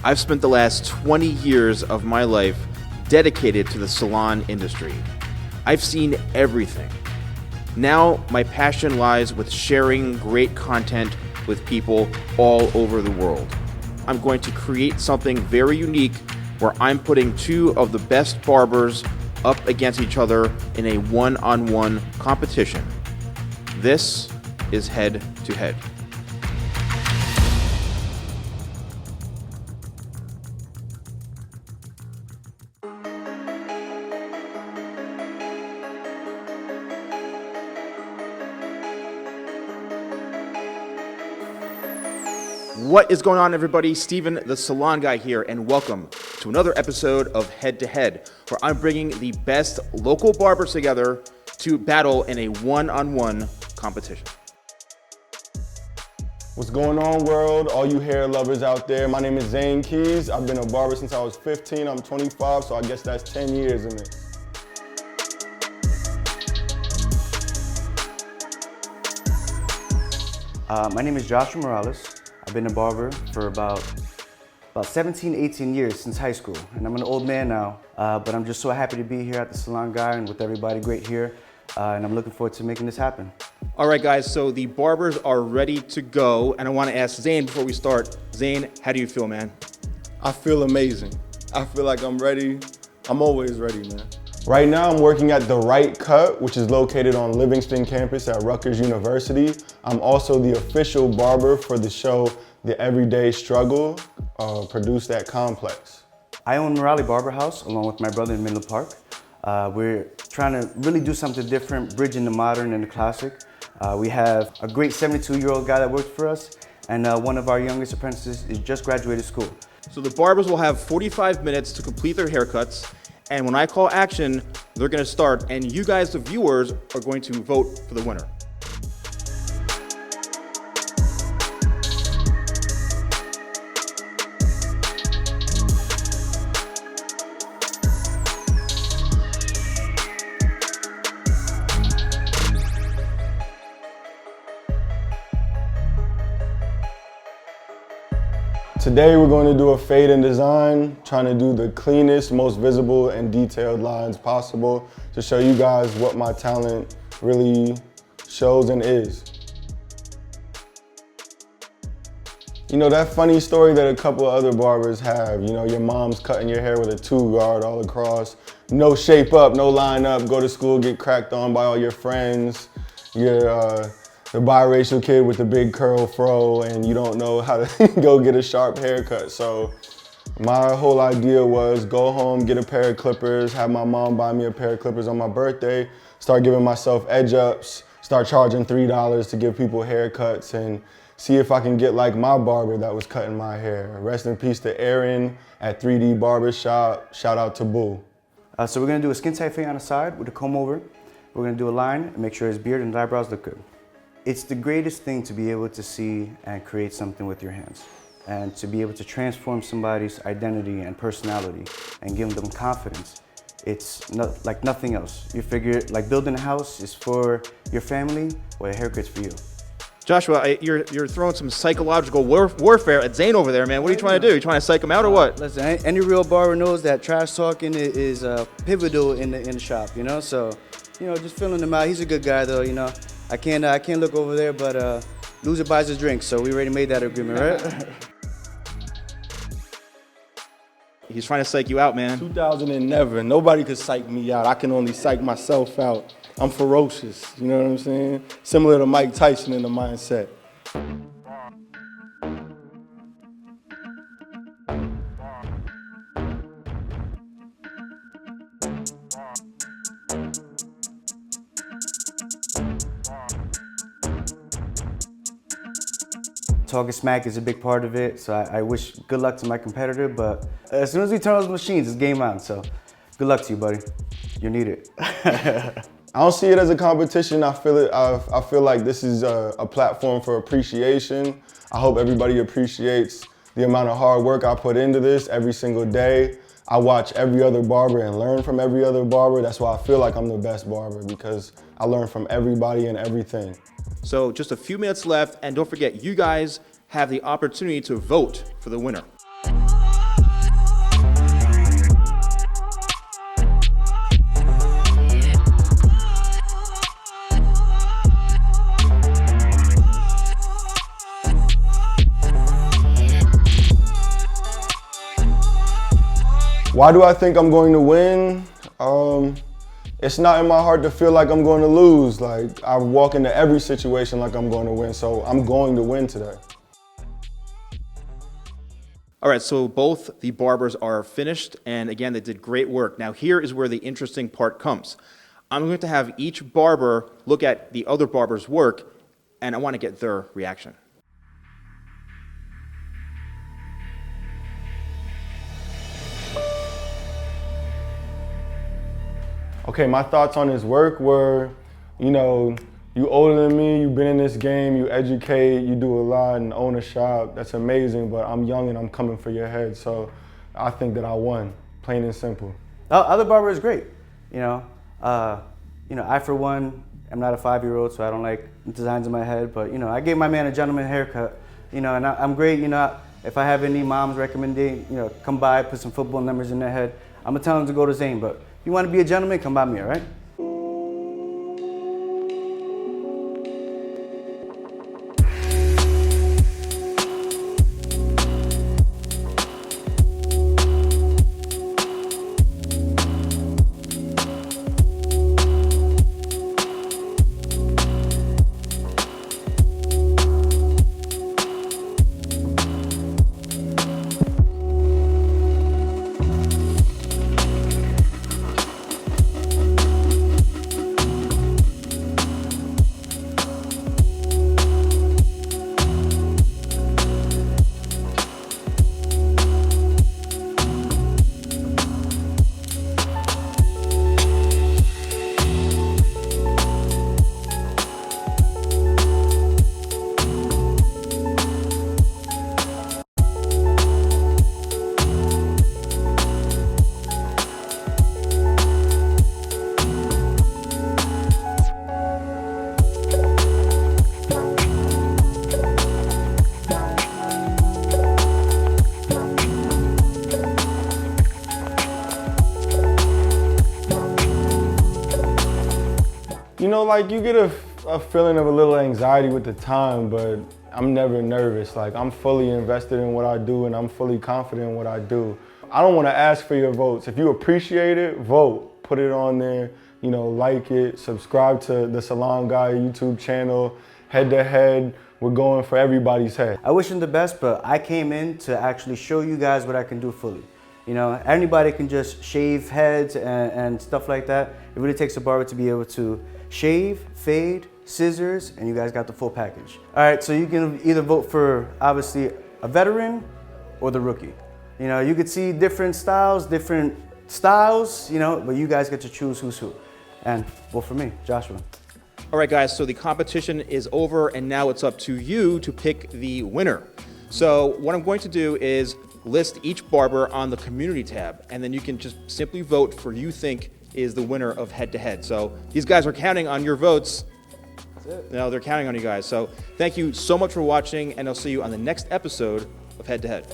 I've spent the last 20 years of my life dedicated to the salon industry. I've seen everything. Now, my passion lies with sharing great content with people all over the world. I'm going to create something very unique where I'm putting two of the best barbers up against each other in a one-on-one competition. This is Head to Head. What is going on, everybody? Steven, the Salon Guy here, and welcome to another episode of Head to Head, where I'm bringing the best local barbers together to battle in a one-on-one competition. What's going on, world? All you hair lovers out there. My name is Zane Keys. I've been a barber since I was 15. I'm 25, so I guess that's 10 years in it. My name is Joshua Morales. I've been a barber for about 17, 18 years since high school, and I'm an old man now, but I'm just so happy to be here at the Salon Guy and with everybody great here, and I'm looking forward to making this happen. All right, guys, so the barbers are ready to go, and I want to ask Zane before we start. Zane, how do you feel, man? I feel amazing. I feel like I'm ready. I'm always ready, man. Right now, I'm working at The Right Cut, which is located on Livingston campus at Rutgers University. I'm also the official barber for the show The Everyday Struggle, produced at Complex. I own Morale Barber House along with my brother in Menlo Park. We're trying to really do something different, bridging the modern and the classic. We have a great 72-year-old guy that works for us, and one of our youngest apprentices is just graduated school. So the barbers will have 45 minutes to complete their haircuts, and when I call action, they're going to start, and you guys, the viewers, are going to vote for the winner. Today we're going to do a fade and design, trying to do the cleanest, most visible and detailed lines possible to show you guys what my talent really shows and is. You know, that funny story that a couple of other barbers have, you know, your mom's cutting your hair with a 2-guard all across, no shape up, no line up, go to school, get cracked on by all your friends, the biracial kid with the big curl fro, and you don't know how to go get a sharp haircut. So my whole idea was go home, get a pair of clippers, have my mom buy me a pair of clippers on my birthday, start giving myself edge ups, start charging $3 to give people haircuts, and see if I can get like my barber that was cutting my hair. Rest in peace to Aaron at 3D Barbershop. Shout out to Boo. So we're gonna do a skin tight fade on the side with a comb over. We're gonna do a line and make sure his beard and eyebrows look good. It's the greatest thing to be able to see and create something with your hands, and to be able to transform somebody's identity and personality and give them confidence. It's like nothing else. You figure, like building a house is for your family, well, a haircut's for you. Joshua, you're throwing some psychological warfare at Zane over there, man. What are you trying to do? You trying to psych him out or what? Listen, any real barber knows that trash talking is pivotal in the shop, you know? So, you know, just filling him out. He's a good guy though, you know? I can't look over there, but loser buys his drink, so we already made that agreement, right? He's trying to psych you out, man. 2000 and never. Nobody could psych me out. I can only psych myself out. I'm ferocious, you know what I'm saying? Similar to Mike Tyson in the mindset. Talking smack is a big part of it, so I wish good luck to my competitor, but as soon as we turn those machines, it's game on, so good luck to you, buddy. You need it. I don't see it as a competition. I feel like this is a platform for appreciation. I hope everybody appreciates the amount of hard work I put into this every single day. I watch every other barber and learn from every other barber. That's why I feel like I'm the best barber, because I learn from everybody and everything. So just a few minutes left, and don't forget, you guys have the opportunity to vote for the winner. Why do I think I'm going to win? It's not in my heart to feel like I'm going to lose. Like, I walk into every situation like I'm going to win, so I'm going to win today. All right, so both the barbers are finished, and again, they did great work. Now, here is where the interesting part comes. I'm going to have each barber look at the other barber's work, and I want to get their reaction. Okay, my thoughts on his work were, you know, you older than me, you've been in this game, you educate, you do a lot and own a shop. That's amazing, but I'm young and I'm coming for your head. So I think that I won, plain and simple. Other barber is great. I for one, am not a 5-year-old, so I don't like designs in my head. But I gave my man a gentleman haircut. And I'm great. If I have any moms recommending, come by, put some football numbers in their head, I'm gonna tell them to go to Zane. But if you want to be a gentleman, come by me, all right? Like you get a feeling of a little anxiety with the time, but I'm never nervous. Like I'm fully invested in what I do and I'm fully confident in what I do. I don't want to ask for your votes. If you appreciate it, vote. Put it on there, like it, subscribe to the Salon Guy YouTube channel, head to head. We're going for everybody's head. I wish him the best, but I came in to actually show you guys what I can do fully. Anybody can just shave heads and stuff like that. It really takes a barber to be able to shave, fade, scissors, and you guys got the full package. All right, so you can either vote for, obviously, a veteran or the rookie. You could see different styles, but you guys get to choose who's who. And vote for me, Joshua. All right, guys, so the competition is over, and now it's up to you to pick the winner. So what I'm going to do is list each barber on the community tab, and then you can just simply vote for who you think is the winner of head-to-head. So these guys are counting on your votes. That's it. No, they're counting on you guys. So thank you so much for watching, and I'll see you on the next episode of Head to Head.